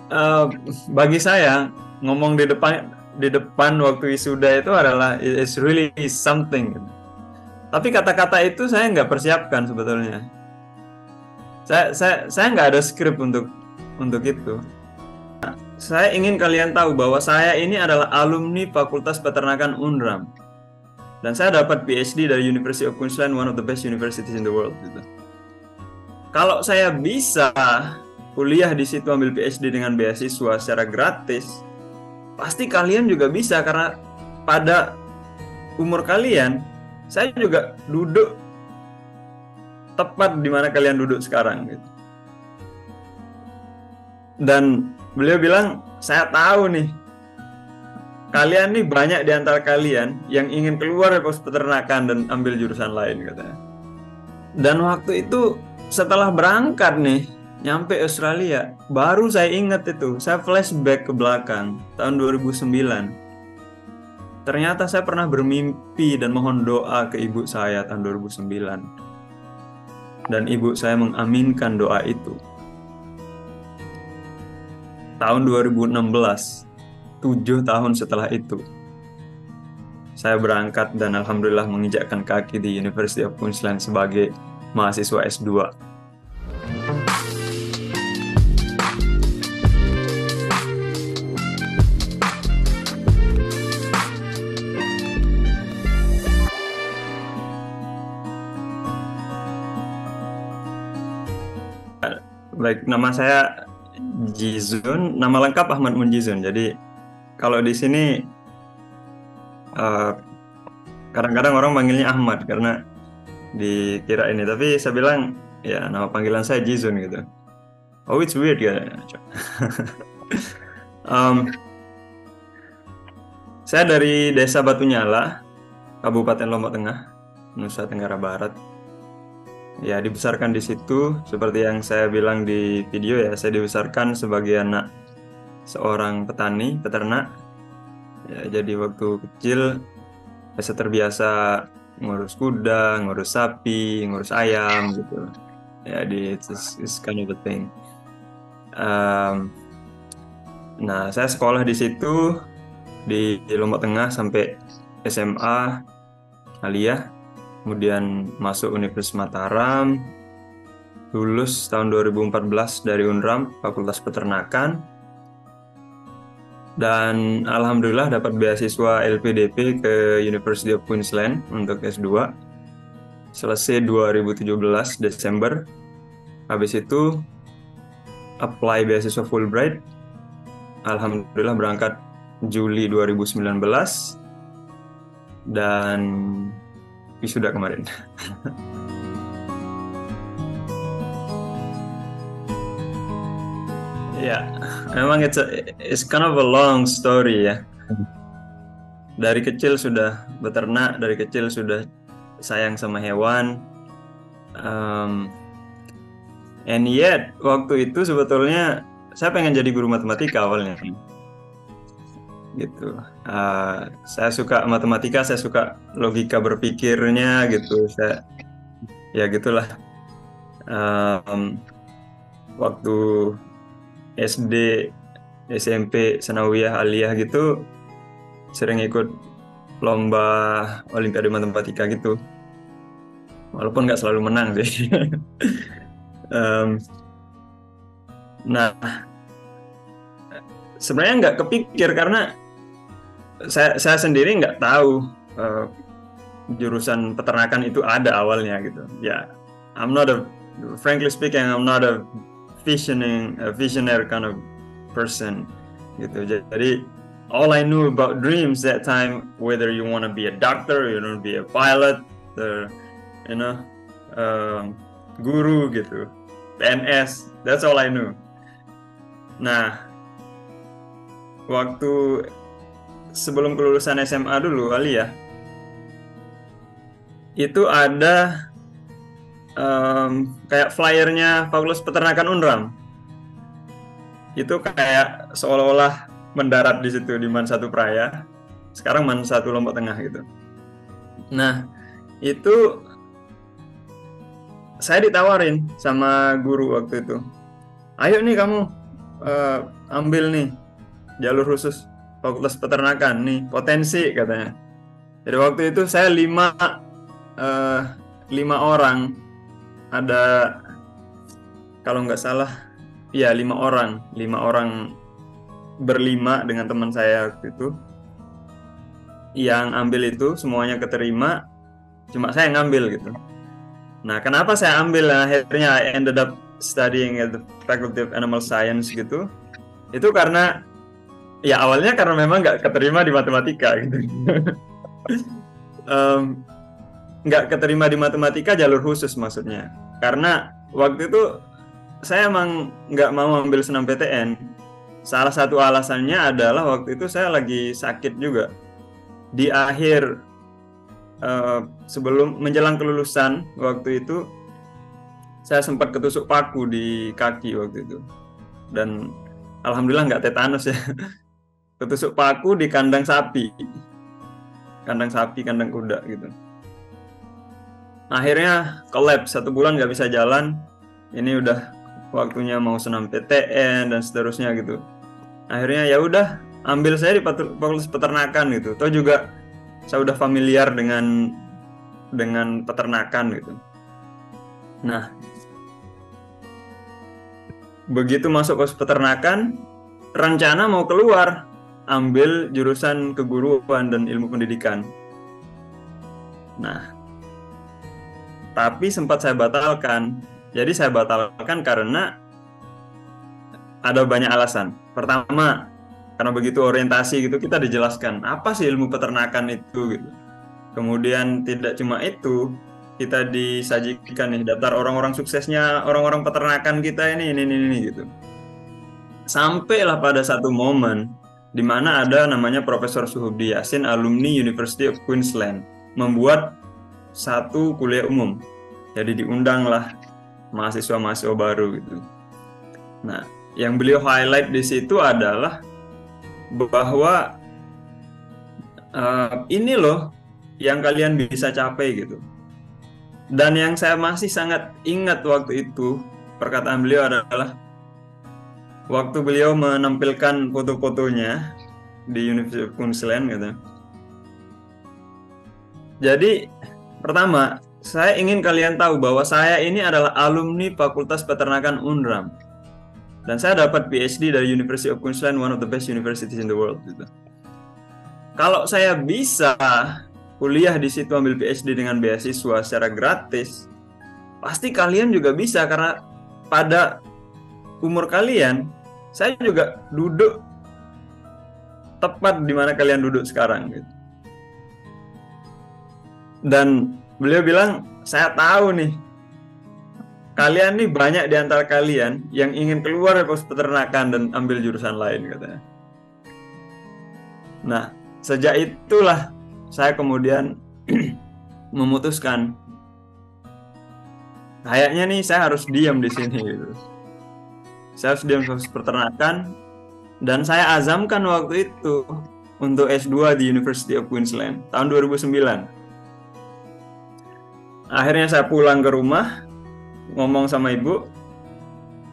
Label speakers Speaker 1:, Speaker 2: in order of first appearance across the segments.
Speaker 1: Eh, bagi saya ngomong di depan waktu wisuda itu adalah it's really something. Tapi kata-kata itu saya nggak persiapkan sebetulnya. Saya nggak ada skrip untuk itu. Saya ingin kalian tahu bahwa saya ini adalah alumni Fakultas Peternakan Unram dan saya dapat PhD dari University of Queensland, one of the best universities in the world. Gitu. Kalau saya bisa kuliah di situ ambil PhD dengan beasiswa secara gratis, pasti kalian juga bisa karena pada umur kalian, saya juga duduk tepat di mana kalian duduk sekarang. Gitu. Dan beliau bilang, saya tahu nih, kalian nih banyak di antara kalian yang ingin keluar dari pos peternakan dan ambil jurusan lain katanya. Dan waktu itu setelah berangkat nih, nyampe Australia, baru saya ingat itu, saya flashback ke belakang tahun 2009. Ternyata saya pernah bermimpi dan mohon doa ke ibu saya tahun 2009. Dan ibu saya mengaminkan doa itu. Tahun 2016, 7 tahun setelah itu, saya berangkat dan alhamdulillah menginjakkan kaki di University of Queensland sebagai mahasiswa S2. Baik, nama saya Jizun, nama lengkap Ahmad Munjizun. Jadi kalau di sini eh, kadang-kadang orang panggilnya Ahmad karena dikira ini, tapi saya bilang ya nama panggilan saya Jizun gitu. Oh, it's weird ya. Em, saya dari Desa Batunyala, Kabupaten Lombok Tengah, Nusa Tenggara Barat. Ya, dibesarkan di situ seperti yang saya bilang di video ya, saya dibesarkan sebagai anak seorang petani, peternak. Ya, jadi waktu kecil saya terbiasa ngurus kuda, ngurus sapi, ngurus ayam gitu. Ya, it's kind of a thing. Um, nah, saya sekolah di situ di Lombok Tengah sampai SMA Aliyah, kemudian masuk Universitas Mataram, lulus tahun 2014 dari Unram, Fakultas Peternakan, dan alhamdulillah dapat beasiswa LPDP ke University of Queensland untuk S2. Selesai 2017 Desember. Habis itu apply beasiswa Fulbright. Alhamdulillah berangkat Juli 2019 dan wisuda kemarin. Ya, memang it's kind of a long story ya. Dari kecil sudah beternak, dari kecil sudah sayang sama hewan. Um, and yet, waktu itu sebetulnya saya pengen jadi guru matematika awalnya. Gitu. Saya suka matematika, saya suka logika berpikirnya gitu. Ya gitulah. Um, waktu SD, SMP, Sanawiyah, Aliyah gitu, sering ikut lomba Olimpiade Matematika gitu. Walaupun nggak selalu menang sih. Em, nah, sebenarnya nggak kepikir karena saya sendiri nggak tahu eh, jurusan peternakan itu ada awalnya gitu. Ya, I'm not a, frankly speaking, I'm not a visionary kind of person gitu. Jadi all I knew about dreams that time, whether you want to be a doctor, you want to be a pilot, or, you know, guru gitu, PNS, that's all I knew. Nah, waktu sebelum kelulusan SMA dulu kali ya, itu ada kayak flyernya Fakultas Peternakan Unram. Itu kayak seolah-olah mendarat di situ di Man Satu Praya. Sekarang Man Satu Lombok Tengah gitu. Nah, itu saya ditawarin sama guru waktu itu. Ayo nih kamu eh, ambil nih jalur khusus Fakultas Peternakan nih, potensi katanya. Jadi waktu itu saya eh, 5 orang, ada kalau nggak salah ya 5 orang berlima dengan teman saya waktu itu yang ambil itu semuanya keterima, cuma saya ngambil gitu. Nah, kenapa saya ambil? Nah, akhirnya I ended up studying at the Faculty of Animal Science gitu. Itu karena ya awalnya karena memang nggak keterima di matematika gitu. Em, nggak keterima di matematika jalur khusus maksudnya. Karena waktu itu saya emang nggak mau ambil senam PTN. Salah satu alasannya adalah waktu itu saya lagi sakit juga. Di akhir sebelum menjelang kelulusan waktu itu saya sempat ketusuk paku di kaki waktu itu, dan alhamdulillah nggak tetanus ya. Ketusuk paku di kandang sapi, kandang kuda gitu. Akhirnya collapse, 1 bulan nggak bisa jalan. Ini udah waktunya mau senam PTN dan seterusnya gitu. Akhirnya ya udah, ambil saya di Fakultas Peternakan gitu. Toh juga saya udah familiar dengan peternakan gitu. Nah, begitu masuk ke peternakan, rencana mau keluar, ambil jurusan keguruan dan ilmu pendidikan. Nah, tapi sempat saya batalkan. Jadi saya batalkan karena ada banyak alasan. Pertama, karena begitu orientasi gitu kita dijelaskan apa sih ilmu peternakan itu gitu. Kemudian tidak cuma itu, kita disajikan nih daftar orang-orang suksesnya orang-orang peternakan kita ini gitu. Sampailah pada satu momen di mana ada namanya Profesor Suhubdi Yasin, alumni University of Queensland, membuat satu kuliah umum. Jadi diundanglah mahasiswa-mahasiswa baru gitu. Nah, yang beliau highlight di situ adalah bahwa ini loh yang kalian bisa capai gitu. Dan yang saya masih sangat ingat waktu itu, perkataan beliau adalah waktu beliau menampilkan foto-fotonya di University of Queensland gitu. Jadi pertama, saya ingin kalian tahu bahwa saya ini adalah alumni Fakultas Peternakan UNRAM. Dan saya dapat PhD dari University of Queensland, one of the best universities in the world gitu. Kalau saya bisa kuliah di situ ambil PhD dengan beasiswa secara gratis, pasti kalian juga bisa, karena pada umur kalian saya juga duduk tepat di mana kalian duduk sekarang gitu. Dan beliau bilang, saya tahu nih kalian nih banyak di antara kalian yang ingin keluar dari peternakan dan ambil jurusan lain katanya. Nah, sejak itulah saya kemudian memutuskan kayaknya nih saya harus diam di sini gitu. Saya harus diam di peternakan, dan saya azamkan waktu itu untuk S2 di University of Queensland tahun 2009. Akhirnya saya pulang ke rumah, ngomong sama ibu,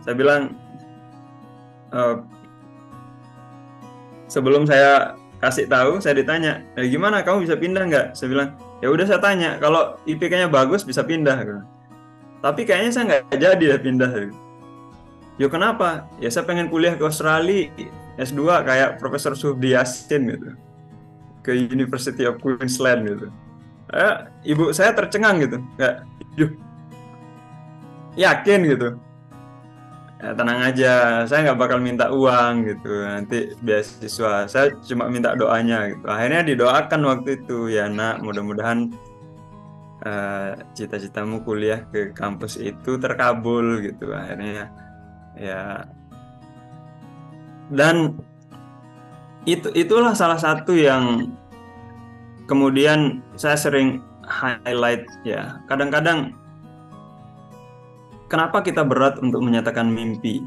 Speaker 1: saya bilang, sebelum saya kasih tahu, saya ditanya, gimana kamu bisa pindah nggak? Saya bilang, ya udah saya tanya, kalau IPK-nya bagus bisa pindah. Tapi kayaknya saya nggak jadi ya pindah. Ya kenapa? Ya saya pengen kuliah ke Australia, S2 kayak Profesor Suhubdi Yasin gitu, ke University of Queensland gitu. Ibu saya tercengang gitu, kayak, yakin gitu. Ya, tenang aja, saya nggak bakal minta uang gitu, nanti beasiswa, saya cuma minta doanya gitu. Akhirnya didoakan waktu itu, ya nak, mudah-mudahan cita-citamu kuliah ke kampus itu terkabul gitu. Akhirnya ya, dan itulah salah satu yang kemudian saya sering highlight ya. Kadang-kadang kenapa kita berat untuk menyatakan mimpi?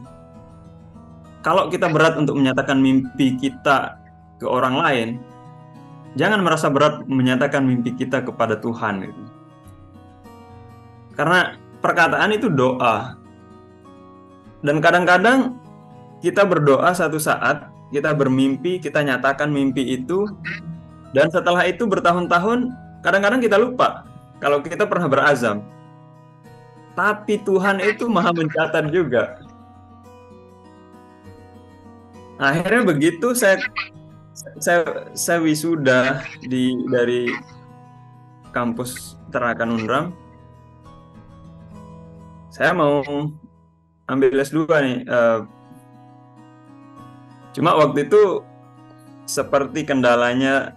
Speaker 1: Kalau kita berat untuk menyatakan mimpi kita ke orang lain, jangan merasa berat menyatakan mimpi kita kepada Tuhan gitu. Karena perkataan itu doa. Dan kadang-kadang kita berdoa satu saat, kita bermimpi, kita nyatakan mimpi itu, dan setelah itu bertahun-tahun, kadang-kadang kita lupa kalau kita pernah berazam. Tapi Tuhan itu maha mencatat juga. Akhirnya begitu saya wisuda dari kampus Peternakan Unram, saya mau ambil S2 nih. Cuma waktu itu seperti kendalanya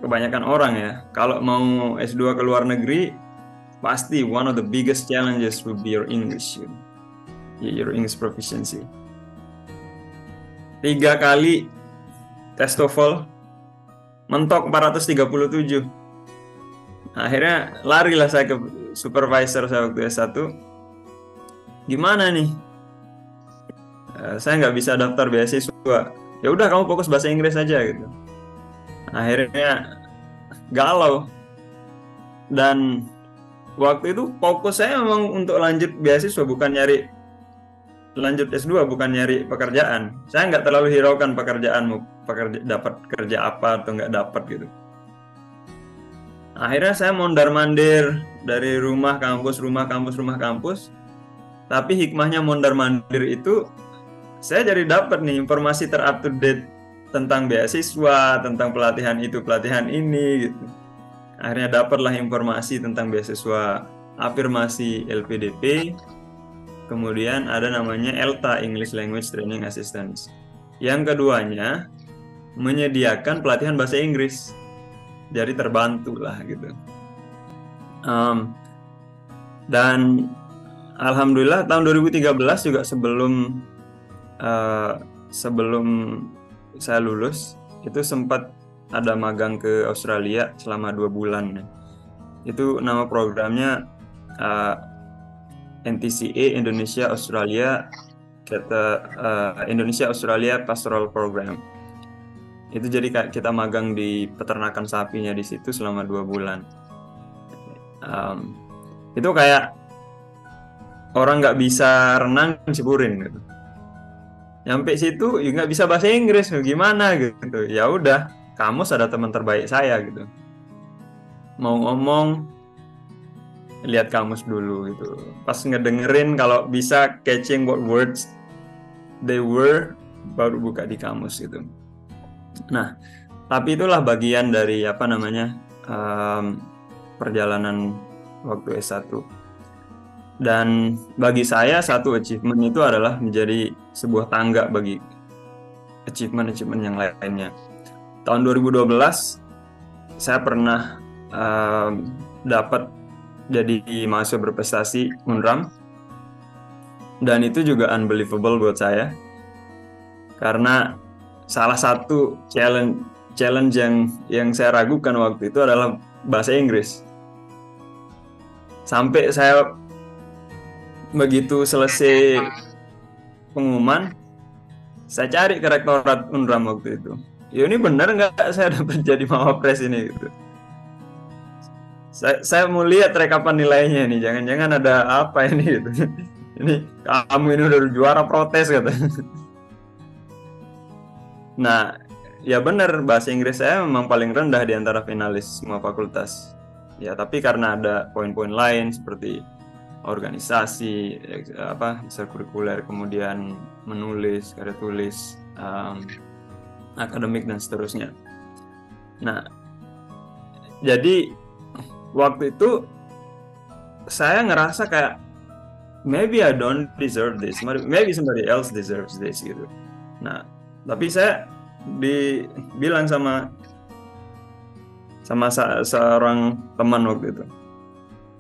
Speaker 1: kebanyakan orang ya, kalau mau S2 ke luar negeri, pasti one of the biggest challenges will be your English, your English proficiency. 3 kali tes TOEFL, mentok 437. Akhirnya larilah saya ke supervisor saya waktu S1. Gimana nih? Saya nggak bisa daftar beasiswa. Ya udah, kamu fokus bahasa Inggris aja gitu. Akhirnya galau. Dan waktu itu fokus saya memang untuk lanjut beasiswa, bukan nyari lanjut S2, bukan nyari pekerjaan. Saya nggak terlalu hiraukan pekerjaan, dapat kerja apa atau nggak dapat gitu. Akhirnya saya mondar-mandir dari rumah kampus, rumah kampus, rumah kampus. Tapi hikmahnya mondar-mandir itu, saya jadi dapat nih informasi terup to date tentang beasiswa, tentang pelatihan itu, pelatihan ini gitu. Akhirnya dapatlah informasi tentang beasiswa afirmasi LPDP. Kemudian ada namanya ELTA, English Language Training Assistance. Yang keduanya menyediakan pelatihan bahasa Inggris. Jadi terbantu lah gitu. Dan alhamdulillah tahun 2013 juga sebelum saya lulus, itu sempat ada magang ke Australia selama 2 bulan. Itu nama programnya NTCA, Indonesia Australia Indonesia Australia Pastoral Program. Itu jadi kayak kita magang di peternakan sapinya di situ selama 2 bulan. Itu kayak orang nggak bisa renang ciburin gitu. Nyampe situ ya nggak bisa bahasa Inggris, gimana gitu. Ya udah, kamus ada teman terbaik saya gitu. Mau ngomong, lihat kamus dulu gitu. Pas ngedengerin kalau bisa catching what words they were, baru buka di kamus gitu. Nah, tapi itulah bagian dari perjalanan waktu S1. Dan bagi saya satu achievement itu adalah menjadi sebuah tangga bagi achievement-achievement yang lainnya. Tahun 2012 saya pernah dapat jadi mahasiswa berprestasi Unram, dan itu juga unbelievable buat saya karena salah satu challenge yang saya ragukan waktu itu adalah bahasa Inggris. Sampai saya begitu selesai pengumuman, saya cari ke rektorat Unram waktu itu. Ya ini benar nggak saya dapat jadi mawapres ini gitu. Saya mau lihat rekapan nilainya nih, jangan-jangan ada apa ini gitu. Ini kamu ini udah juara protes kata. Nah, ya benar, bahasa Inggris saya memang paling rendah di antara finalis semua fakultas. Ya, tapi karena ada poin-poin lain seperti organisasi, ekstrakurikuler, kemudian menulis, karya tulis, akademik dan seterusnya. Nah, jadi waktu itu saya ngerasa kayak maybe I don't deserve this, maybe somebody else deserves this gitu. Nah, tapi saya dibilang sama seorang teman waktu itu,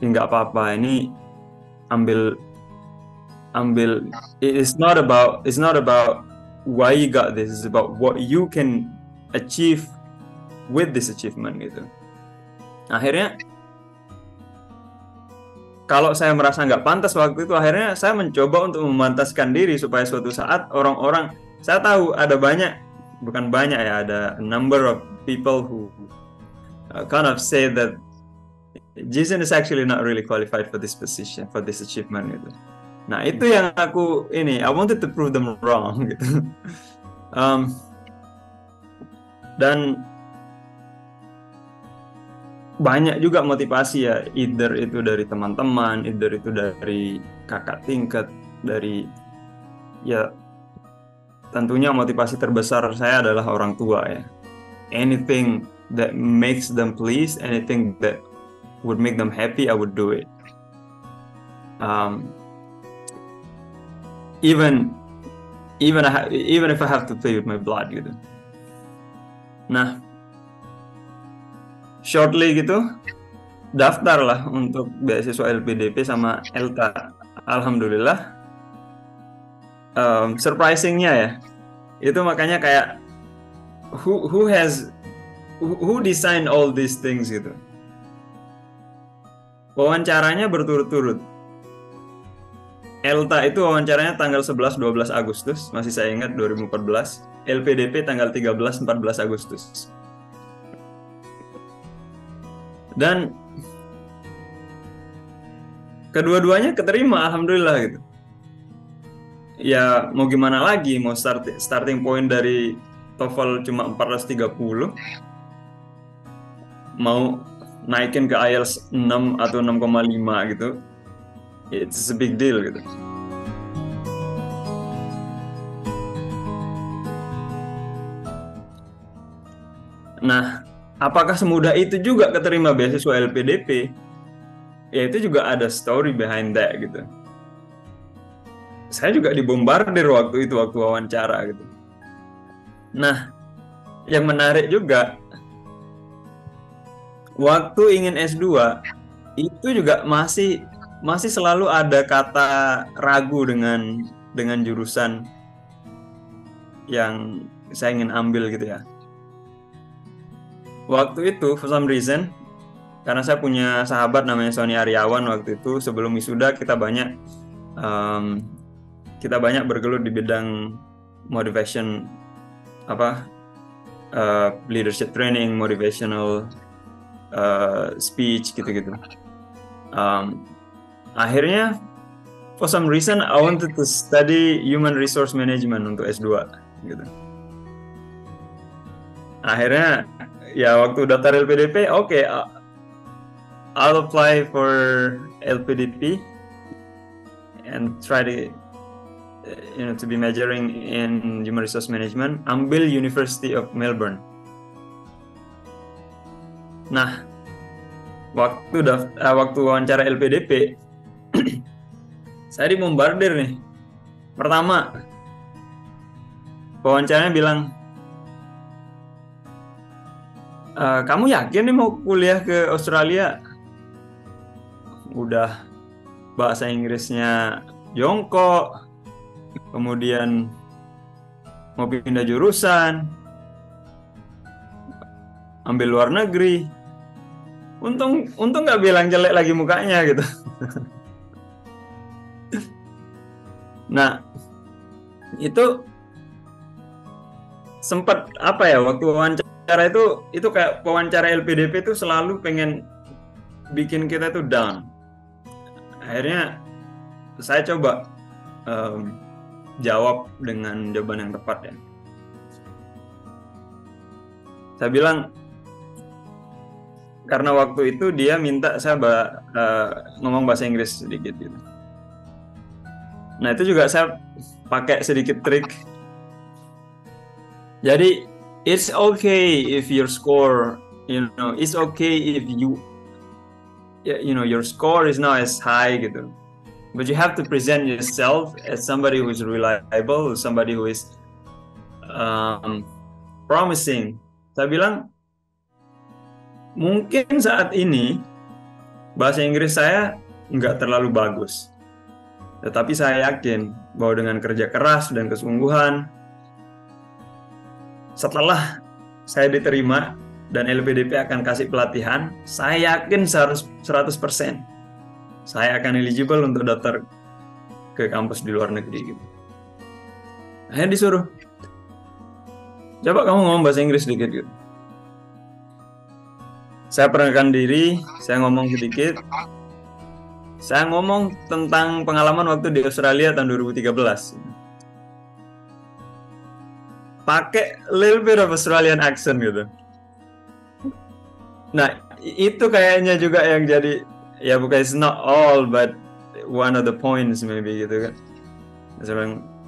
Speaker 1: nggak apa-apa, ini ambil. It's not about why you got this, it's about what you can achieve with this achievement gitu. Akhirnya kalau saya merasa nggak pantas waktu itu, akhirnya saya mencoba untuk memantaskan diri supaya suatu saat orang-orang, saya tahu ada ada a number of people who kind of say that Jason is actually not really qualified for this position, for this achievement gitu. Nah, itu yang I wanted to prove them wrong gitu. Dan banyak juga motivasi ya, either itu dari teman-teman, either itu dari kakak tingkat, dari ya tentunya motivasi terbesar saya adalah orang tua ya. Anything that makes them pleased, anything that would make them happy, I would do it. Even if I have to play with my blood gitu. Nah, shortly gitu daftar lah untuk beasiswa LPDP sama ELTA. Alhamdulillah, surprisingnya ya, itu makanya kayak who design all these things gitu. Wawancaranya berturut-turut. ELTA itu wawancaranya tanggal 11-12 Agustus, masih saya ingat 2014. LPDP tanggal 13-14 Agustus. Dan kedua-duanya keterima, alhamdulillah gitu. Ya mau gimana lagi, mau starting point dari TOEFL cuma 430, mau naikin ke IELTS 6 atau 6,5 gitu, it's a big deal gitu. Nah, apakah semudah itu juga keterima beasiswa LPDP? Ya itu juga ada story behind that gitu. Saya juga dibombardir waktu wawancara gitu. Nah, yang menarik juga, waktu ingin S2 itu juga masih selalu ada kata ragu dengan jurusan yang saya ingin ambil gitu ya. Waktu itu for some reason, karena saya punya sahabat namanya Sony Aryawan, waktu itu sebelum wisuda kita banyak bergelut di bidang motivation, leadership training, motivational speech gitu-gitu. Akhirnya for some reason I wanted to study human resource management untuk S2 gitu. Akhirnya ya waktu daftar LPDP, oke, I'll apply for LPDP and try to be majoring in human resource management. Ambil University of Melbourne. Nah, waktu wawancara LPDP, saya dibombardir nih. Pertama, wawancaranya bilang, kamu yakin nih mau kuliah ke Australia? Udah bahasa Inggrisnya jongkok, kemudian mau pindah jurusan, ambil luar negeri. Untung nggak bilang jelek lagi mukanya gitu. Nah, itu sempat waktu wawancara itu kayak wawancara LPDP itu selalu pengen bikin kita tuh down. Akhirnya saya coba jawab dengan jawaban yang tepat ya. Saya bilang, karena waktu itu dia minta saya ngomong bahasa Inggris sedikit gitu. Nah, itu juga saya pakai sedikit trik. Jadi, it's okay if your score, it's okay if your score is not as high gitu. But you have to present yourself as somebody who is reliable, somebody who is promising. Saya bilang, mungkin saat ini bahasa Inggris saya nggak terlalu bagus. Tetapi saya yakin bahwa dengan kerja keras dan kesungguhan, setelah saya diterima dan LPDP akan kasih pelatihan, saya yakin 100% saya akan eligible untuk daftar ke kampus di luar negeri gitu. Akhirnya disuruh, coba kamu ngomong bahasa Inggris sedikit gitu. Saya perkenalkan diri, saya ngomong sedikit. Saya ngomong tentang pengalaman waktu di Australia tahun 2013. Pakai little bit of Australian accent gitu. Nah, itu kayaknya juga yang jadi, ya bukan it's not all, but one of the points maybe gitu kan. So,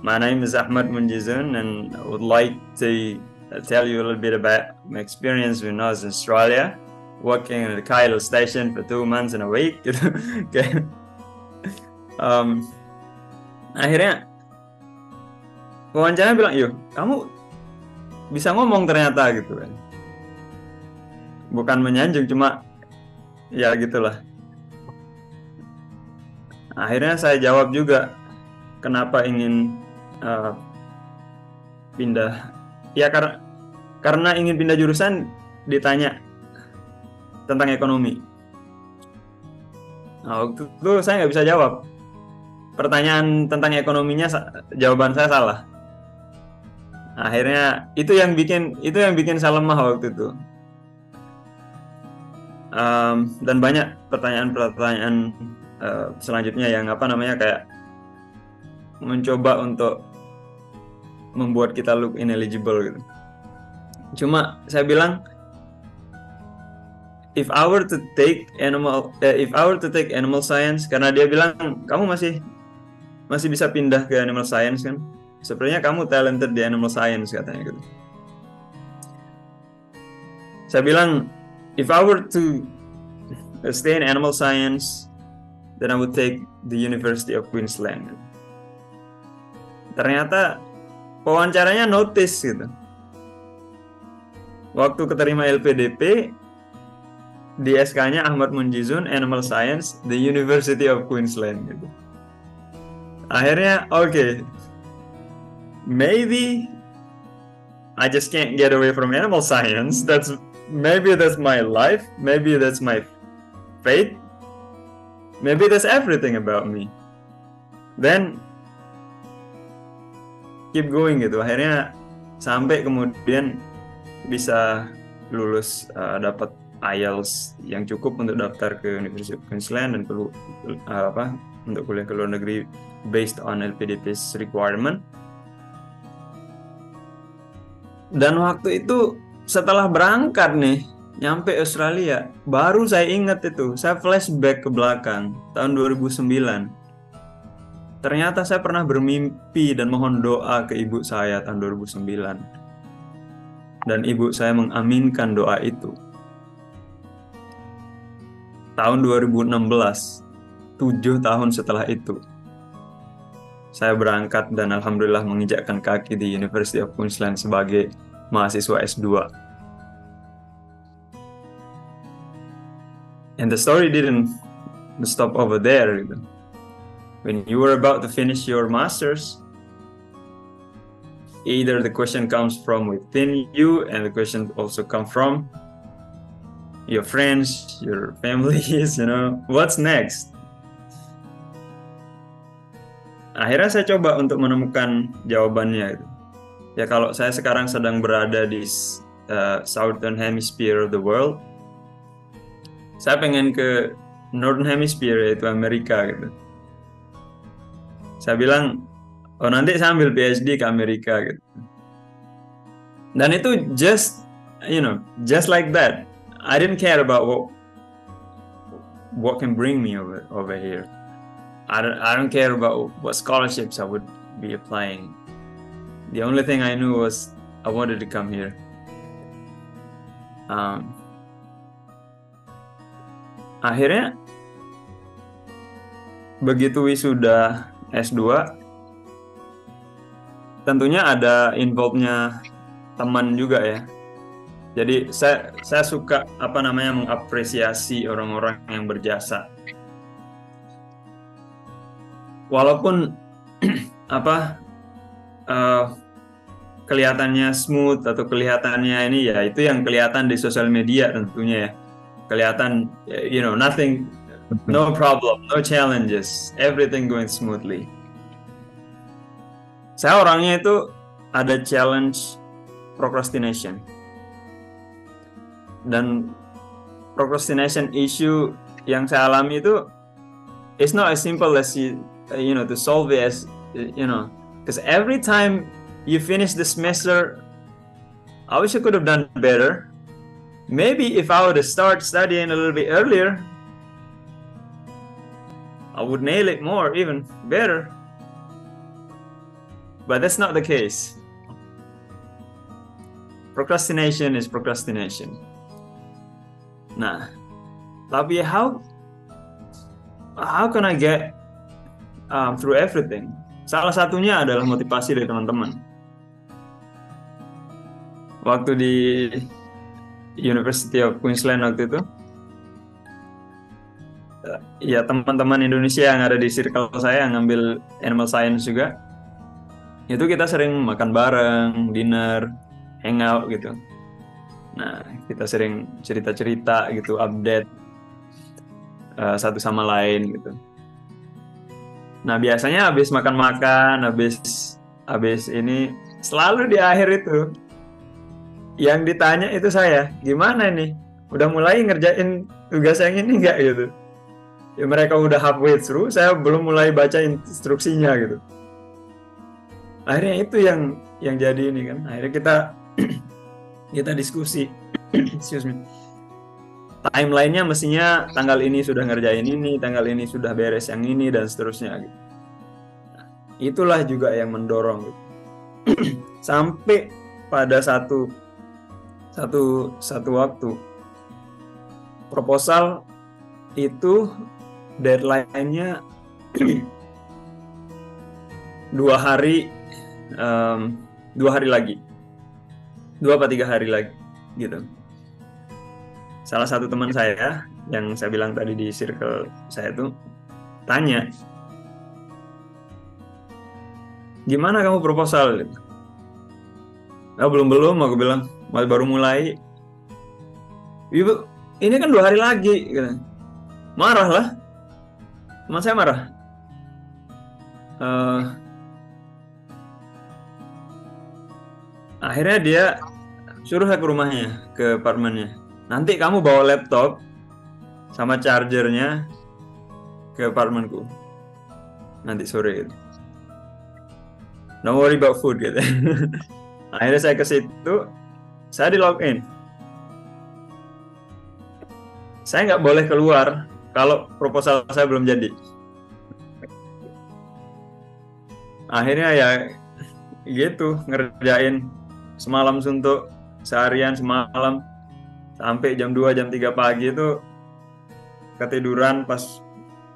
Speaker 1: my name is Ahmad Munjizun and I would like to tell you a little bit about my experience when I was in Australia, working at the Kylo station for 2 months and a week gitu. Kayak, akhirnya wawancaranya bilang, yuk kamu bisa ngomong ternyata gitu kan. Bukan menyanjung, cuma ya gitulah. Akhirnya saya jawab juga kenapa ingin pindah. Ya karena ingin pindah jurusan, ditanya tentang ekonomi. Nah, waktu itu saya nggak bisa jawab. Pertanyaan tentang ekonominya, jawaban saya salah. Akhirnya itu yang bikin saya lemah waktu itu. Dan banyak pertanyaan selanjutnya yang kayak mencoba untuk membuat kita look ineligible gitu. Cuma saya bilang, if I were to take animal science, karena dia bilang kamu masih bisa pindah ke animal science kan, sebenarnya kamu talented di animal science katanya gitu. Saya bilang, if I were to stay in animal science, then I would take the University of Queensland. Ternyata wawancaranya notice gitu. Waktu keterima LPDP, di SK-nya Ahmad Munjizun, Animal Science, the University of Queensland gitu. Akhirnya, okay, maybe I just can't get away from animal science. Maybe that's my life. Maybe that's my fate. Maybe that's everything about me. Then keep going gitu. Akhirnya sampai kemudian bisa lulus, dapat IELTS yang cukup untuk daftar ke University of Queensland dan untuk kuliah ke luar negeri based on LPDP's requirement. Dan waktu itu setelah berangkat nih, nyampe Australia, baru saya ingat itu, saya flashback ke belakang tahun 2009. Ternyata saya pernah bermimpi dan mohon doa ke ibu saya tahun 2009. Dan ibu saya mengaminkan doa itu. Tahun 2016, 7 tahun setelah itu, saya berangkat dan alhamdulillah menginjakkan kaki di University of Queensland sebagai mahasiswa S2. And the story didn't stop over there. When you were about to finish your master's, either the question comes from within you and the question also comes from your friends, your families, what's next? Akhirnya saya coba untuk menemukan jawabannya. Ya kalau saya sekarang sedang berada di Southern Hemisphere of the world, saya pengen ke Northern Hemisphere, yaitu Amerika gitu. Saya bilang, oh nanti saya ambil PhD ke Amerika gitu. Dan itu just like that. I didn't care about what can bring me over here. I don't care about what scholarships I would be applying. The only thing I knew was I wanted to come here. Akhirnya begitu wisuda S2, tentunya ada involve-nya teman juga ya. Jadi saya suka mengapresiasi orang-orang yang berjasa. Walaupun kelihatannya smooth atau kelihatannya ini ya, itu yang kelihatan di sosial media tentunya ya. Kelihatan nothing, no problem, no challenges, everything going smoothly. Saya orangnya itu ada challenge procrastination. Dan procrastination issue yang saya alami itu it's not as simple as to solve it as because every time you finish the semester, I wish I could have done better. Maybe if I would have started studying a little bit earlier, I would nail it more, even better. But that's not the case. Procrastination is procrastination. Nah, tapi how can I get through everything? Salah satunya adalah motivasi dari teman-teman. Waktu di University of Queensland waktu itu, ya teman-teman Indonesia yang ada di circle saya yang ngambil animal science juga, itu kita sering makan bareng, dinner, hangout gitu. Nah, kita sering cerita-cerita gitu, update satu sama lain gitu. Nah, biasanya habis makan-makan, habis ini selalu di akhir itu yang ditanya itu saya, gimana nih? Udah mulai ngerjain tugas yang ini nggak gitu? Ya mereka udah halfway through, saya belum mulai baca instruksinya gitu. Akhirnya itu yang jadi ini kan. Akhirnya kita diskusi. Excuse me. Timeline-nya mestinya tanggal ini sudah ngerjain ini, tanggal ini sudah beres yang ini, dan seterusnya gitu. Itulah juga yang mendorong gitu. Sampai pada satu waktu proposal itu deadline-nya 2 hari lagi, 2 atau 3 hari lagi gitu. Salah satu teman saya yang saya bilang tadi di circle saya tuh tanya, gimana kamu proposal? Oh, belum, aku bilang, baru mulai. Ibu, ini kan 2 hari lagi. Gitu. Marah lah, teman saya marah. Akhirnya dia suruh saya ke rumahnya, ke apartemennya. Nanti kamu bawa laptop sama chargernya ke apartemenku nanti sore gitu. Don't worry about food gitu. Akhirnya saya ke situ, saya di login. Saya nggak boleh keluar kalau proposal saya belum jadi. Akhirnya ya gitu, ngerjain semalam suntuk, seharian semalam sampai jam 2, jam 3 pagi itu ketiduran, pas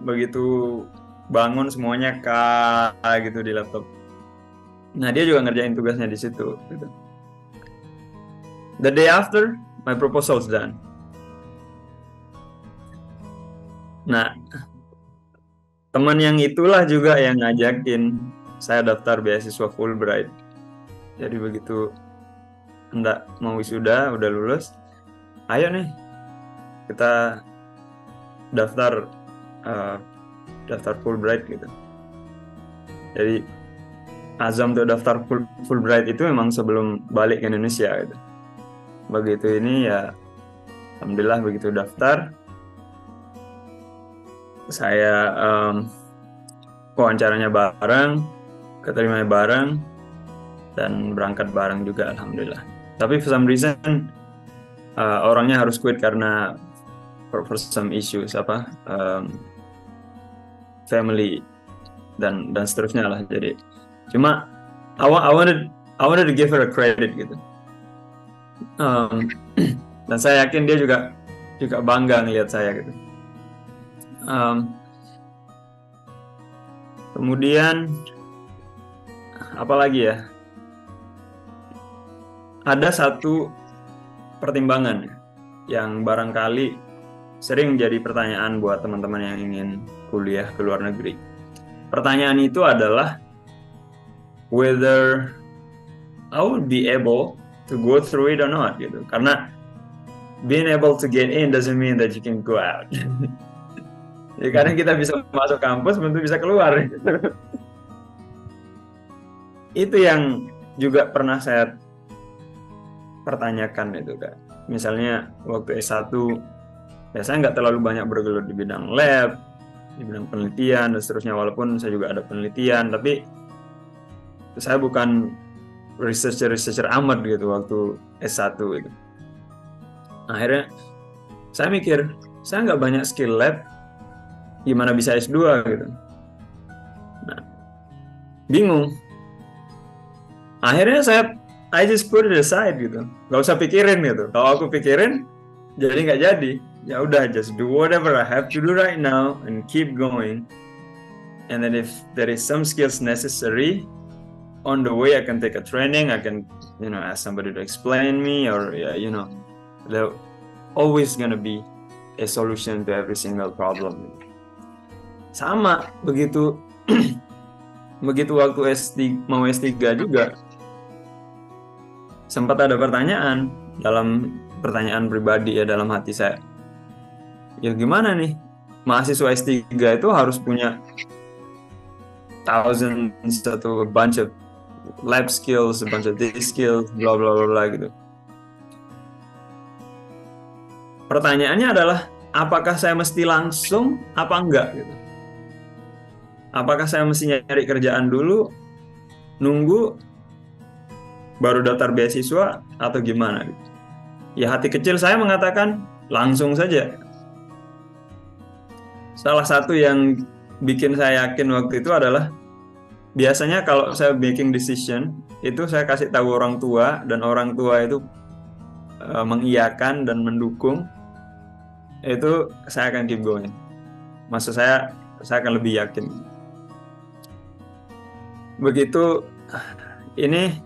Speaker 1: begitu bangun semuanya gitu di laptop. Nah, dia juga ngerjain tugasnya di situ gitu. The day after, my proposal's done. Nah, teman yang itulah juga yang ngajakin saya daftar beasiswa Fulbright. Jadi begitu hendak mau wisuda, udah lulus, ayo nih kita daftar Fulbright gitu. Jadi azam untuk daftar Fulbright itu memang sebelum balik ke Indonesia gitu. Begitu ini ya, alhamdulillah begitu daftar, saya wawancaranya bareng, keterimanya bareng, dan berangkat bareng juga alhamdulillah. Tapi for some reason orangnya harus quit karena for some issues family dan seterusnya lah. Jadi cuma I wanted to give her a credit gitu. Dan saya yakin dia juga bangga ngelihat saya gitu. Kemudian apa lagi ya? Ada satu pertimbangan yang barangkali sering jadi pertanyaan buat teman-teman yang ingin kuliah ke luar negeri. Pertanyaan itu adalah whether I would be able to go through it or not gitu. Karena being able to get in doesn't mean that you can go out. Ya, karena kita bisa masuk kampus, tentu bisa keluar. Itu yang juga pernah saya pertanyakan itu Kak. Misalnya waktu S1 ya saya nggak terlalu banyak bergelut di bidang lab, di bidang penelitian dan seterusnya, walaupun saya juga ada penelitian, tapi saya bukan researcher amat gitu waktu S1 gitu. Akhirnya saya mikir, saya nggak banyak skill lab, gimana bisa S2 gitu. Nah, bingung. Akhirnya I just put it aside gitu, nggak usah pikirin gitu. Kalau aku pikirin, jadi nggak jadi. Ya udah, just do whatever I have to do right now and keep going. And then if there is some skills necessary on the way, I can take a training. I can, ask somebody to explain me, or there always gonna be a solution to every single problem. Sama begitu begitu waktu mau S3 juga sempat ada pertanyaan pribadi ya dalam hati saya. Ya gimana nih? Mahasiswa S3 itu harus punya thousands atau a bunch of lab skills, a bunch of this skills, bla bla bla gitu. Pertanyaannya adalah, apakah saya mesti langsung apa enggak gitu? Apakah saya mesti nyari kerjaan dulu, nunggu baru daftar beasiswa, atau gimana gitu? Ya hati kecil saya mengatakan langsung saja. Salah satu yang bikin saya yakin waktu itu adalah, biasanya kalau saya making decision itu saya kasih tahu orang tua, dan orang tua itu mengiyakan dan mendukung, itu saya akan keep going. Maksud saya akan lebih yakin. Begitu, ini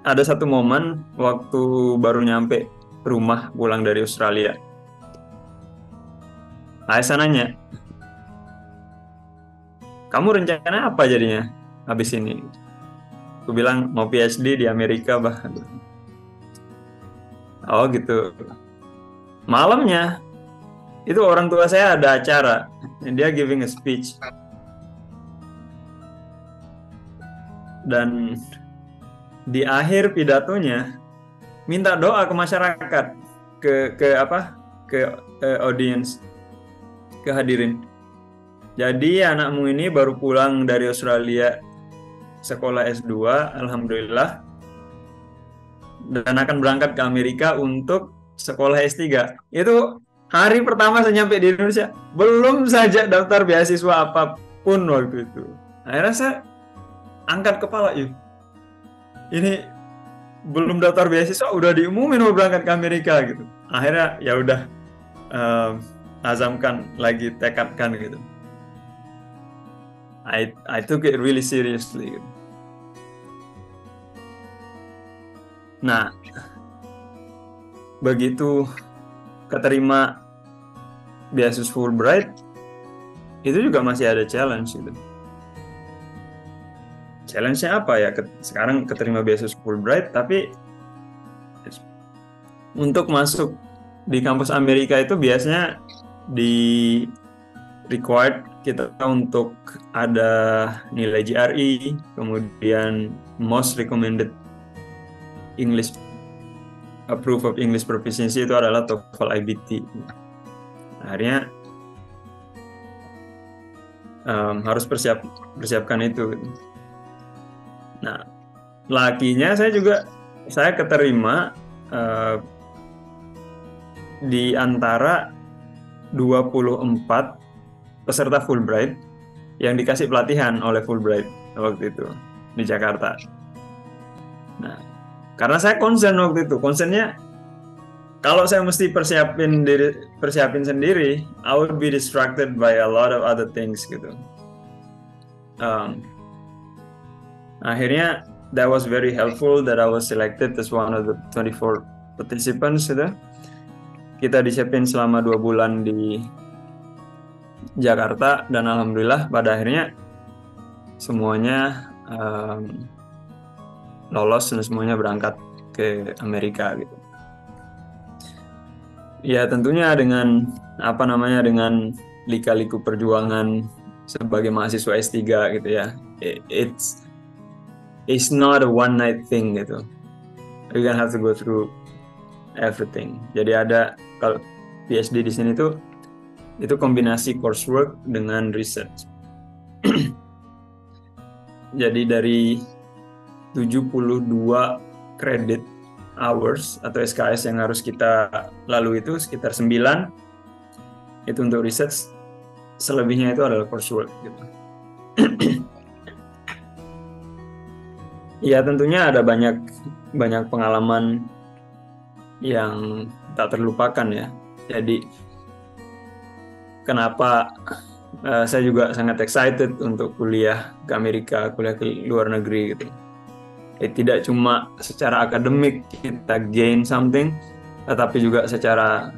Speaker 1: ada satu momen waktu baru nyampe rumah pulang dari Australia. Aisyah nanya, kamu rencana apa jadinya habis ini? Aku bilang mau PhD di Amerika, bah. Oh gitu. Malamnya itu orang tua saya ada acara, dan dia giving a speech. Dan di akhir pidatonya minta doa ke masyarakat, ke audience, ke hadirin. Jadi anakmu ini baru pulang dari Australia sekolah S2, alhamdulillah, dan akan berangkat ke Amerika untuk sekolah S3. Itu hari pertama saya nyampe di Indonesia, belum saja daftar beasiswa apapun waktu itu. Akhirnya saya angkat kepala, yuk. Ini belum daftar beasiswa udah diumumin mau berangkat ke Amerika gitu. Akhirnya ya udah, azamkan lagi, tekadkan gitu. I took it really seriously gitu. Nah, begitu keterima beasiswa Fulbright, itu juga masih ada challenge gitu. Challenge-nya apa ya? Sekarang keterima beasiswa Fulbright, tapi untuk masuk di kampus Amerika itu biasanya di required kita untuk ada nilai GRE, kemudian most recommended English, proof of English proficiency itu adalah TOEFL IBT. Akhirnya harus persiapkan itu. Nah, lakinya saya keterima di antara 24 peserta Fulbright yang dikasih pelatihan oleh Fulbright waktu itu di Jakarta. Nah, karena saya concern waktu itu, concernnya kalau saya mesti persiapin sendiri, I would be distracted by a lot of other things gitu. Akhirnya that was very helpful that I was selected as one of the 24 participants gitu. Kita disiapin selama 2 bulan di Jakarta, dan alhamdulillah pada akhirnya semuanya lolos dan semuanya berangkat ke Amerika gitu. Ya tentunya dengan dengan lika-liku perjuangan sebagai mahasiswa S3 gitu ya. It's not a one night thing gitu. You're gonna have to go through everything. Jadi kalau PhD di sini tuh Itu kombinasi coursework dengan research. Jadi dari 72 credit hours atau SKS yang harus kita lalui itu sekitar 9 itu untuk research, selebihnya itu adalah coursework gitu. Ya tentunya ada banyak pengalaman yang tak terlupakan ya. Jadi kenapa saya juga sangat excited untuk kuliah ke Amerika, kuliah ke luar negeri gitu. Tidak cuma secara akademik kita gain something, tetapi juga secara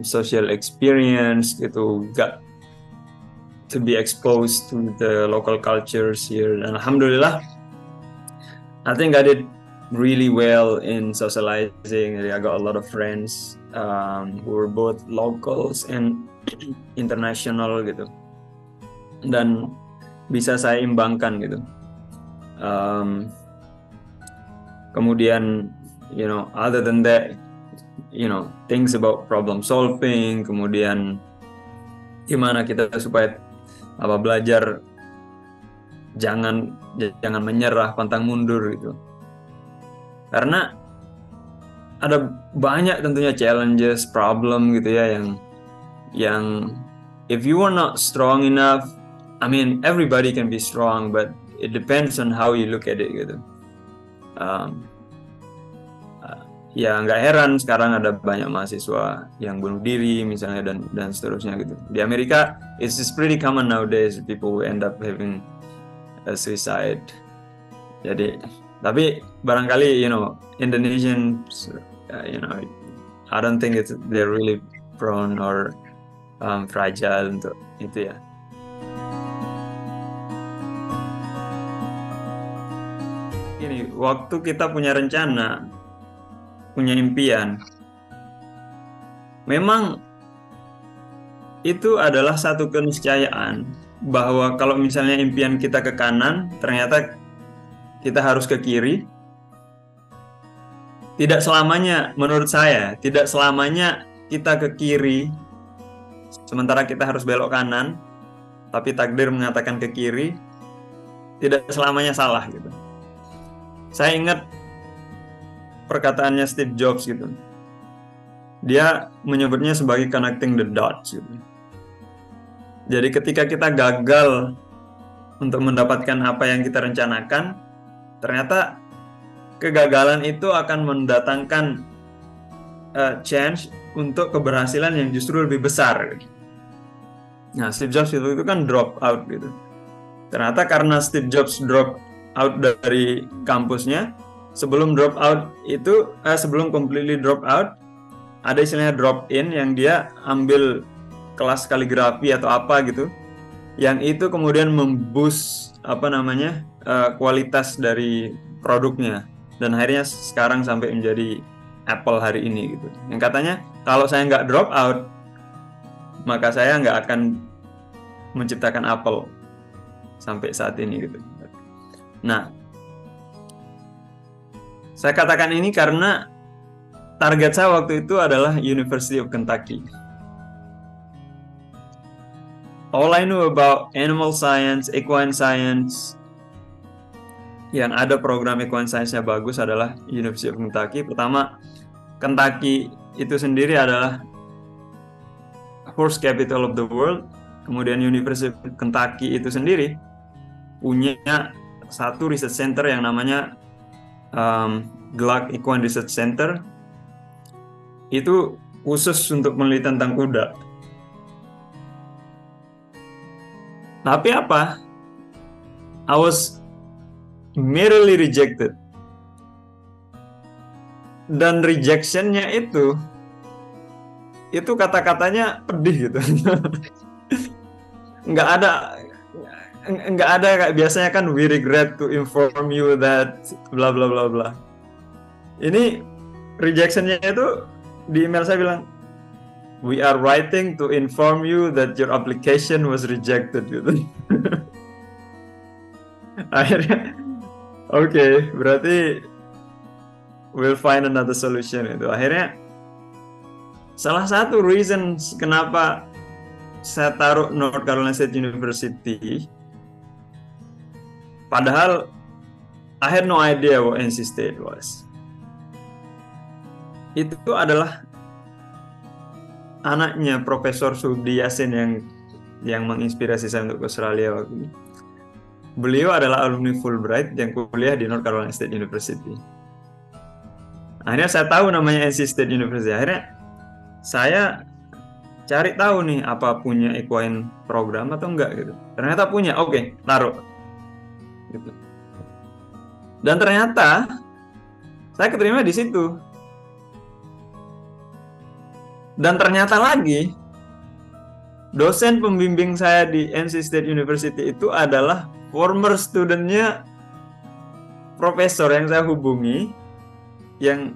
Speaker 1: social experience gitu, got to be exposed to the local cultures here. Dan alhamdulillah, I think I did really well in socializing. I got a lot of friends who were both locals and international gitu. Dan bisa saya imbangkan gitu. Kemudian, other than that, things about problem solving, kemudian gimana kita supaya belajar jangan menyerah, pantang mundur gitu. Karena ada banyak tentunya challenges, problem gitu ya yang if you are not strong enough, I mean everybody can be strong, but it depends on how you look at it gitu. Ya nggak heran sekarang ada banyak mahasiswa yang bunuh diri misalnya dan seterusnya gitu. Di Amerika it's pretty common nowadays, people who end up having a suicide. Jadi tapi barangkali Indonesians I don't think they're really prone or fragile untuk itu ya. Ini waktu kita punya rencana, punya impian, memang itu adalah satu keniscayaan bahwa kalau misalnya impian kita ke kanan, ternyata kita harus ke kiri. Tidak selamanya, menurut saya, tidak selamanya kita ke kiri, sementara kita harus belok kanan, tapi takdir mengatakan ke kiri, tidak selamanya salah gitu. Saya ingat perkataannya Steve Jobs gitu. Dia menyebutnya sebagai connecting the dots gitu. Jadi ketika kita gagal untuk mendapatkan apa yang kita rencanakan, ternyata kegagalan itu akan mendatangkan chance untuk keberhasilan yang justru lebih besar. Nah, Steve Jobs itu kan drop out gitu. Ternyata karena Steve Jobs drop out dari kampusnya, sebelum drop out itu sebelum completely drop out, ada istilahnya drop in yang dia ambil kelas kaligrafi atau apa gitu, yang itu kemudian memboost kualitas dari produknya, dan akhirnya sekarang sampai menjadi Apple hari ini gitu. Yang katanya kalau saya nggak drop out, maka saya nggak akan menciptakan Apple sampai saat ini gitu. Nah, saya katakan ini karena target saya waktu itu adalah University of Kentucky. All I knew about animal science, equine science, yang ada program equine science-nya bagus adalah University of Kentucky. Pertama, Kentucky itu sendiri adalah horse capital of the world. Kemudian University of Kentucky itu sendiri punya satu research center yang namanya Gluck Equine Research Center. Itu khusus untuk meneliti tentang kuda. Tapi apa? I was merely rejected. Dan rejection-nya itu kata-katanya pedih gitu. Nggak ada kayak biasanya kan, we regret to inform you that bla bla bla bla. Ini rejection-nya itu di email saya bilang, we are writing to inform you that your application was rejected gitu. Akhirnya oke, berarti we'll find another solution itu. Akhirnya salah satu reason kenapa saya taruh North Carolina State University, padahal I had no idea what NC State was. Itu adalah anaknya Profesor Sudi Yasin yang menginspirasi saya untuk ke Australia waktu itu. Beliau adalah alumni Fulbright yang kuliah di North Carolina State University. Akhirnya saya tahu namanya NC State University. Akhirnya saya cari tahu nih apa punya equine program atau enggak gitu. Ternyata punya. Oke, taruh. Gitu. Dan ternyata saya keterima di situ. Dan ternyata lagi dosen pembimbing saya di NC State University itu adalah former studentnya profesor yang saya hubungi, yang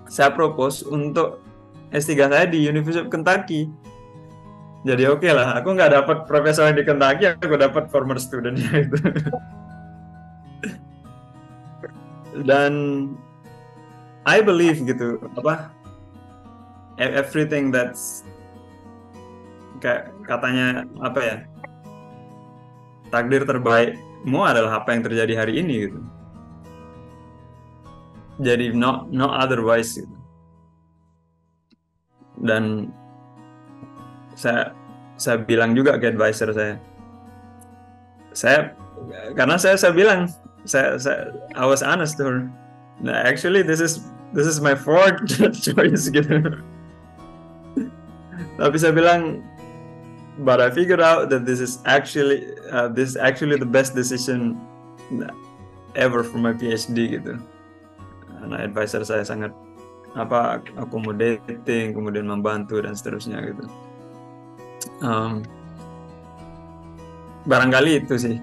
Speaker 1: saya propose untuk S3 saya di University of Kentucky. Jadi oke lah, aku nggak dapat profesor yang di Kentucky, aku dapat former studentnya itu. Dan I believe gitu, everything that's kayak katanya apa ya, takdir terbaikmu adalah apa yang terjadi hari ini gitu. Jadi no otherwise gitu. Dan saya bilang juga ke advisor saya karena saya bilang I was honest to her. Nah, actually this is my fourth choice gitu. Tapi saya bilang, but I figured out that this is actually the best decision ever for my PhD gitu. Karena advisor saya sangat accommodating, kemudian membantu dan seterusnya gitu. Barangkali itu sih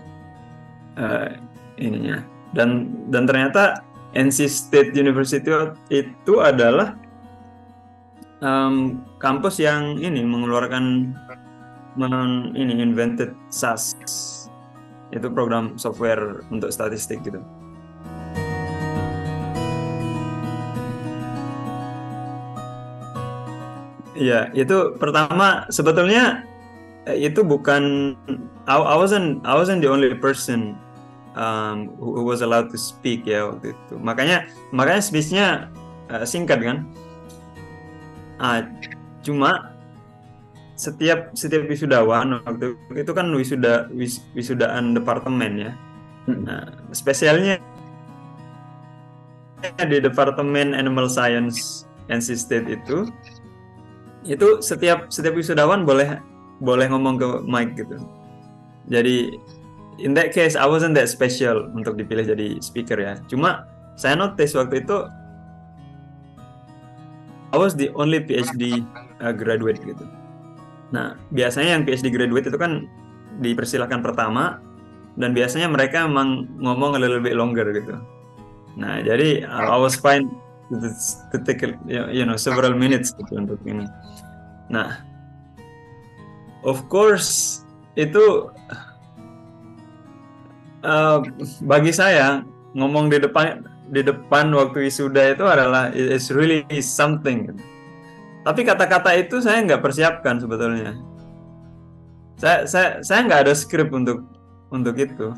Speaker 1: ininya. Dan ternyata NC State University itu adalah kampus yang mengeluarkan invented SAS. Itu program software untuk statistik gitu. Ya, itu pertama sebetulnya itu bukan I wasn't the only person who was allowed to speak ya waktu itu. Makanya speech-nya singkat kan. Cuma setiap wisudawan waktu itu kan wisudaan departemen ya. Nah, spesialnya di Departemen Animal Science NC State itu setiap wisudawan boleh ngomong ke mic gitu. Jadi in that case I wasn't that special untuk dipilih jadi speaker ya. Cuma saya notice waktu itu I was the only PhD graduate gitu. Nah, biasanya yang PhD graduate itu kan dipersilahkan pertama, dan biasanya mereka emang ngomong a little bit longer gitu. Nah, jadi I was fine to take several minutes gitu untuk ini. Nah, of course itu bagi saya ngomong di depan waktu wisuda itu adalah it's really something. Tapi kata-kata itu saya nggak persiapkan sebetulnya. Saya nggak ada skrip untuk itu.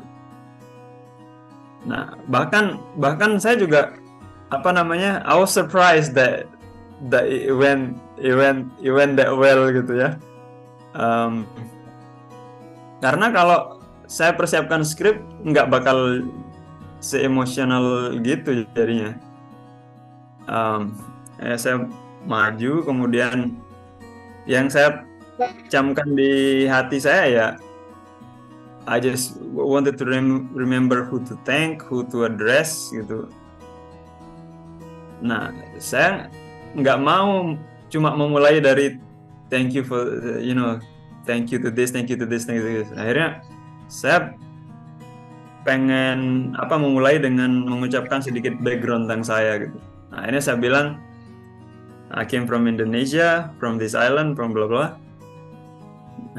Speaker 1: Nah, bahkan saya juga I was surprised that it went that well gitu ya. Karena kalau saya persiapkan skrip nggak bakal se-emosional gitu jadinya. Saya maju, kemudian yang saya camkan di hati saya ya, I just wanted to remember who to thank, who to address gitu. Nah, saya nggak mau cuma memulai dari thank you for thank you to this. Akhirnya saya pengen memulai dengan mengucapkan sedikit background tentang saya gitu. Nah, akhirnya saya bilang I came from Indonesia, from this island, from bla bla.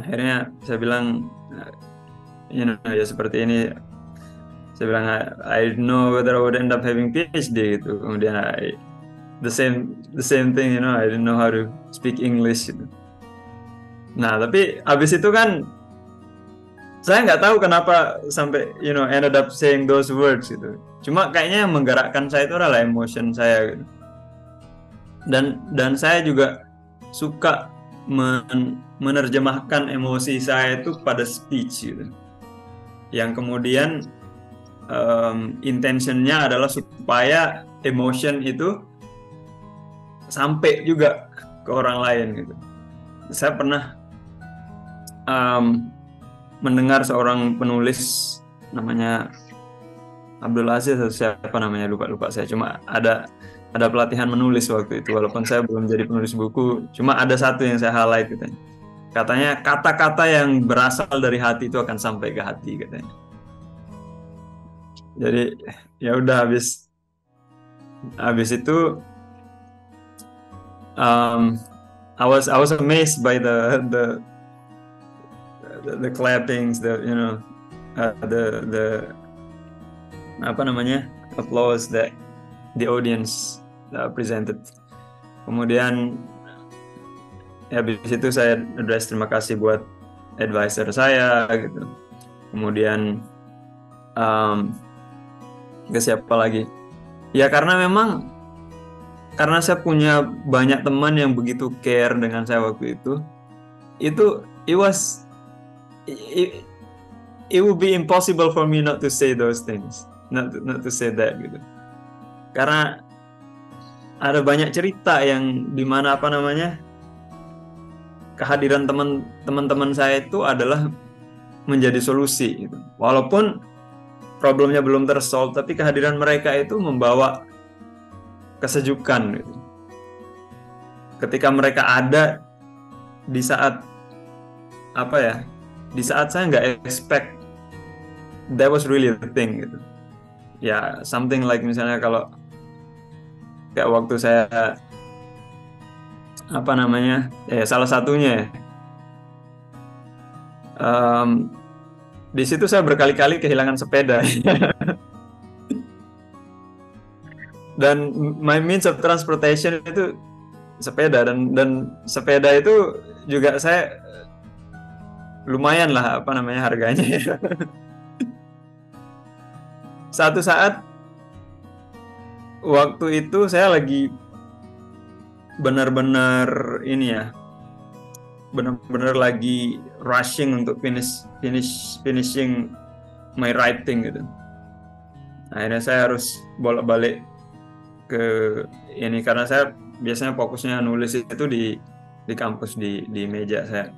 Speaker 1: Akhirnya saya bilang ya seperti ini. Saya bilang I don't know whether I would end up having PhD gitu. Kemudian the same thing, I didn't know how to speak English gitu. Nah, tapi abis itu kan saya nggak tahu kenapa sampai ended up saying those words gitu. Cuma kayaknya yang menggerakkan saya itu adalah emotion saya gitu. Dan saya juga suka menerjemahkan emosi saya itu pada speech gitu. Yang kemudian intentionnya adalah supaya emotion itu sampai juga ke orang lain gitu. Saya pernah mendengar seorang penulis namanya Abdul Aziz atau siapa namanya, lupa saya. Cuma ada pelatihan menulis waktu itu, walaupun saya belum jadi penulis buku. Cuma ada satu yang saya highlight gitu. Katanya kata-kata yang berasal dari hati itu akan sampai ke hati katanya. Jadi ya udah habis itu I was amazed by the clappings, the apa namanya, applause that the audience presented. Kemudian ya habis itu saya address terima kasih buat advisor saya gitu. Kemudian ke siapa lagi? Ya karena saya punya banyak teman yang begitu care dengan saya waktu itu it would be impossible for me not to say those things, not to say that gitu. Karena ada banyak cerita yang dimana kehadiran teman-teman saya itu adalah menjadi solusi gitu. Walaupun problemnya belum tersolve, tapi kehadiran mereka itu membawa kesejukan gitu. Ketika mereka ada di saat di saat saya nggak expect, that was really the thing gitu. Ya something like misalnya kalau kayak waktu saya salah satunya di situ saya berkali-kali kehilangan sepeda. Dan my means of transportation itu sepeda, dan sepeda itu juga saya lumayan lah harganya. Satu saat waktu itu saya lagi benar-benar lagi rushing untuk finishing my writing gitu. Akhirnya saya harus bolak-balik ke ini karena saya biasanya fokusnya nulis itu di kampus, di meja saya.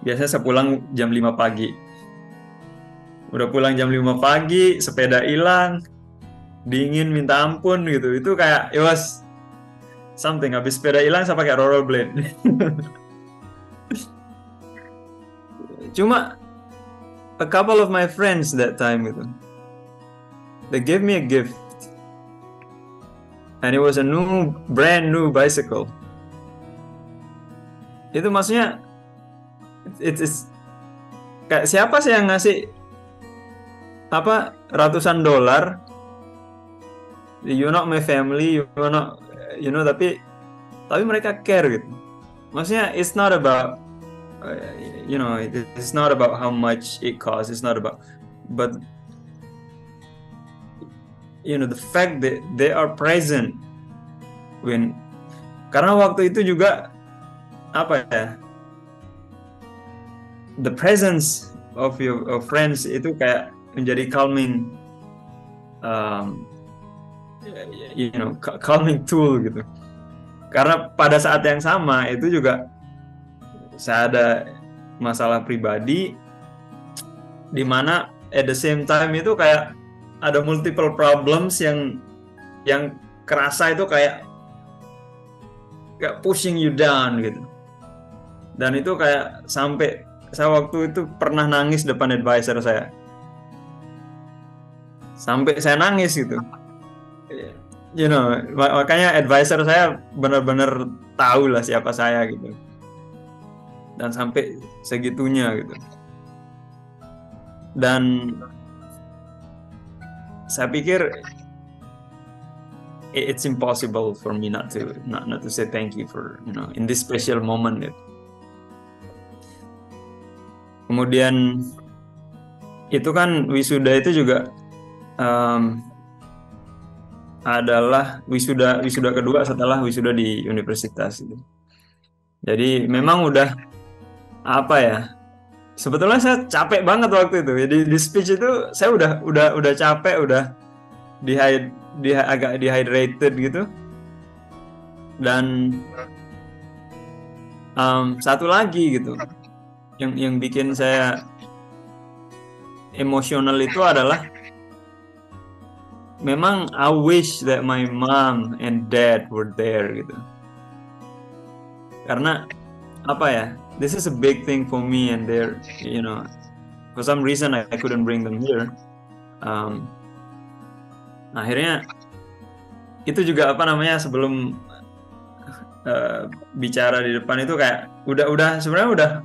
Speaker 1: Biasanya saya pulang jam 5 pagi. Udah pulang jam 5 pagi, sepeda hilang, dingin minta ampun gitu. Itu kayak it was something. Habis sepeda hilang saya pakai rollerblade. Cuma a couple of my friends that time gitu, they gave me a gift. And it was a brand new bicycle. Itu maksudnya it's kayak siapa sih yang ngasih ratusan dolar? You're not my family, you're not, tapi mereka care gitu. Maksudnya it's not about it's not about how much it costs, it's not about, but the fact that they are present karena waktu itu juga the presence of your friends itu kayak menjadi calming calming tool gitu. Karena pada saat yang sama itu juga saya ada masalah pribadi di mana at the same time itu kayak ada multiple problems yang kerasa itu kayak pushing you down gitu. Dan itu kayak sampai saya waktu itu pernah nangis depan advisor saya. Sampai saya nangis gitu. Makanya advisor saya benar-benar tahu lah siapa saya gitu. Dan sampai segitunya gitu. Dan saya pikir it's impossible for me not to say thank you for in this special moment gitu. Kemudian itu kan wisuda itu juga adalah wisuda kedua setelah wisuda di universitas gitu. Jadi memang udah apa ya? Sebetulnya saya capek banget waktu itu. Jadi di speech itu saya udah capek, udah agak dehydrated gitu. Dan satu lagi gitu, yang bikin saya emosional itu adalah memang I wish that my mom and dad were there gitu. Karena apa ya? This is a big thing for me and they're for some reason I couldn't bring them here. Akhirnya itu juga apa namanya sebelum bicara di depan itu kayak udah sebenarnya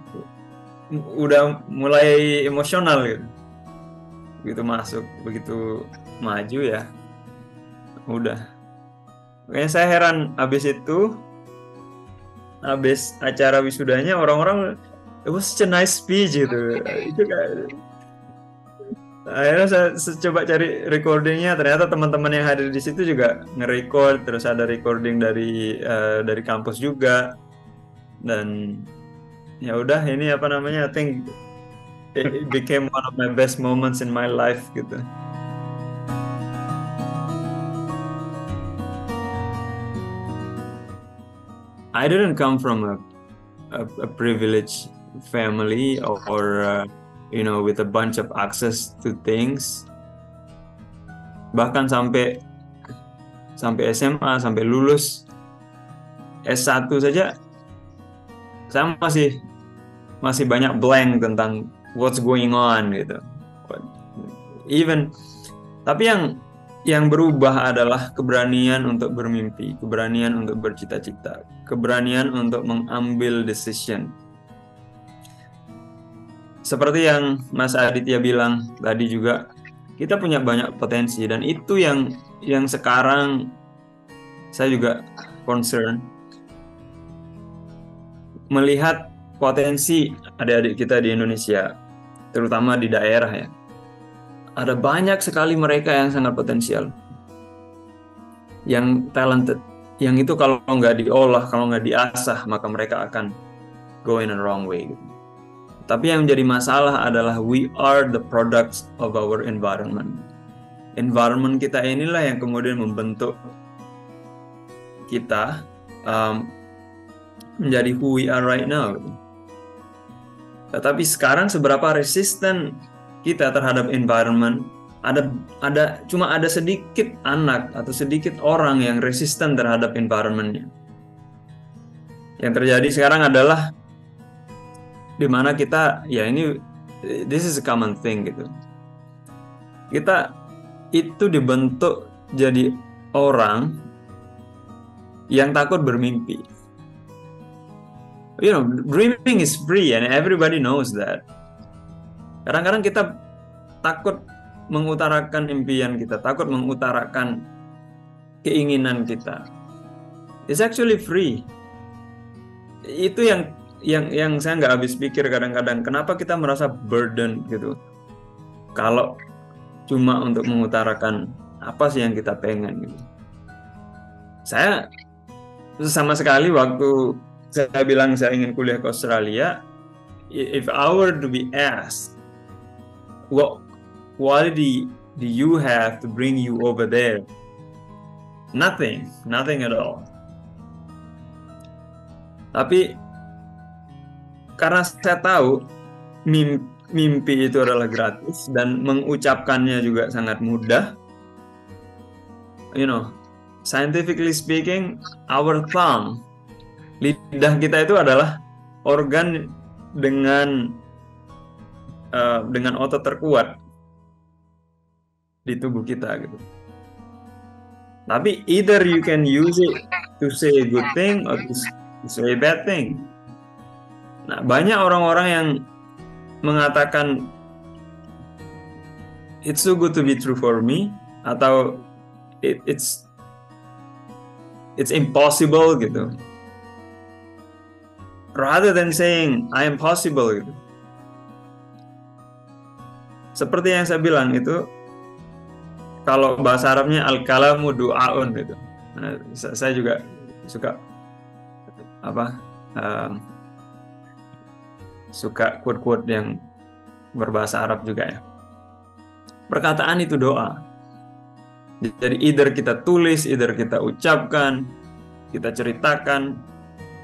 Speaker 1: udah mulai emosional gitu. Begitu masuk, begitu maju ya udah. Kayaknya saya heran habis acara wisudanya orang-orang it was such a nice speech gitu. Itu kayak akhirnya saya coba cari recordingnya, ternyata teman-teman yang hadir di situ juga nge-record, terus ada recording dari kampus juga. Dan ya udah, ini apa namanya, I think it became one of my best moments in my life gitu. I didn't come from a privileged family or with a bunch of access to things. Bahkan sampai SMA, sampai lulus S1 saja saya masih banyak blank tentang what's going on gitu. Tapi yang berubah adalah keberanian untuk bermimpi, keberanian untuk bercita-cita, keberanian untuk mengambil decision. Seperti yang Mas Aditya bilang tadi juga, kita punya banyak potensi, dan itu yang sekarang saya juga concern. Melihat potensi adik-adik kita di Indonesia, terutama di daerah ya. Ada banyak sekali mereka yang sangat potensial, yang talented, yang itu kalau nggak diolah, kalau nggak diasah, maka mereka akan go in the wrong way. Tapi yang menjadi masalah adalah we are the products of our environment. Environment kita inilah yang kemudian membentuk kita menjadi who we are right now. Tetapi sekarang seberapa resisten kita terhadap environment, cuma ada sedikit anak atau sedikit orang yang resisten terhadap environmentnya. Yang terjadi sekarang adalah di mana kita, ya ini, this is a common thing gitu. Kita itu dibentuk jadi orang yang takut bermimpi. Dreaming is free and everybody knows that. Kadang-kadang kita takut mengutarakan impian kita, takut mengutarakan keinginan kita. It's actually free. Itu yang saya nggak habis pikir kadang-kadang. Kenapa kita merasa burden gitu? Kalau cuma untuk mengutarakan apa sih yang kita pengen gitu. Saya sama sekali waktu saya bilang saya ingin kuliah ke Australia, if I were to be asked, what quality do you have to bring you over there? Nothing at all. Tapi karena saya tahu mimpi itu adalah gratis dan mengucapkannya juga sangat mudah. Scientifically speaking, our tongue, lidah kita itu adalah organ dengan otot terkuat di tubuh kita gitu. Tapi either you can use it to say a good thing or to say a bad thing. Nah, banyak orang-orang yang mengatakan it's so good to be true for me, atau it's it's impossible gitu. Rather than saying I am possible gitu. Seperti yang saya bilang itu, kalau bahasa Arabnya al-kalamu du'aun gitu. Nah, saya juga suka suka quote-quote yang berbahasa Arab juga ya. Perkataan itu doa. Jadi either kita tulis, either kita ucapkan, kita ceritakan,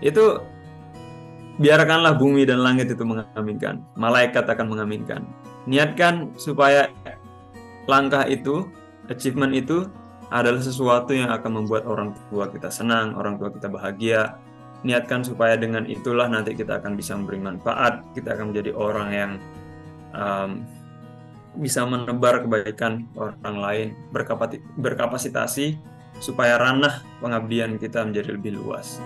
Speaker 1: itu biarkanlah bumi dan langit itu mengaminkan. Malaikat akan mengaminkan. Niatkan supaya langkah itu, achievement itu adalah sesuatu yang akan membuat orang tua kita senang, orang tua kita bahagia. Niatkan supaya dengan itulah nanti kita akan bisa memberi manfaat, kita akan menjadi orang yang bisa menebar kebaikan orang lain, berkapasitasi supaya ranah pengabdian kita menjadi lebih luas.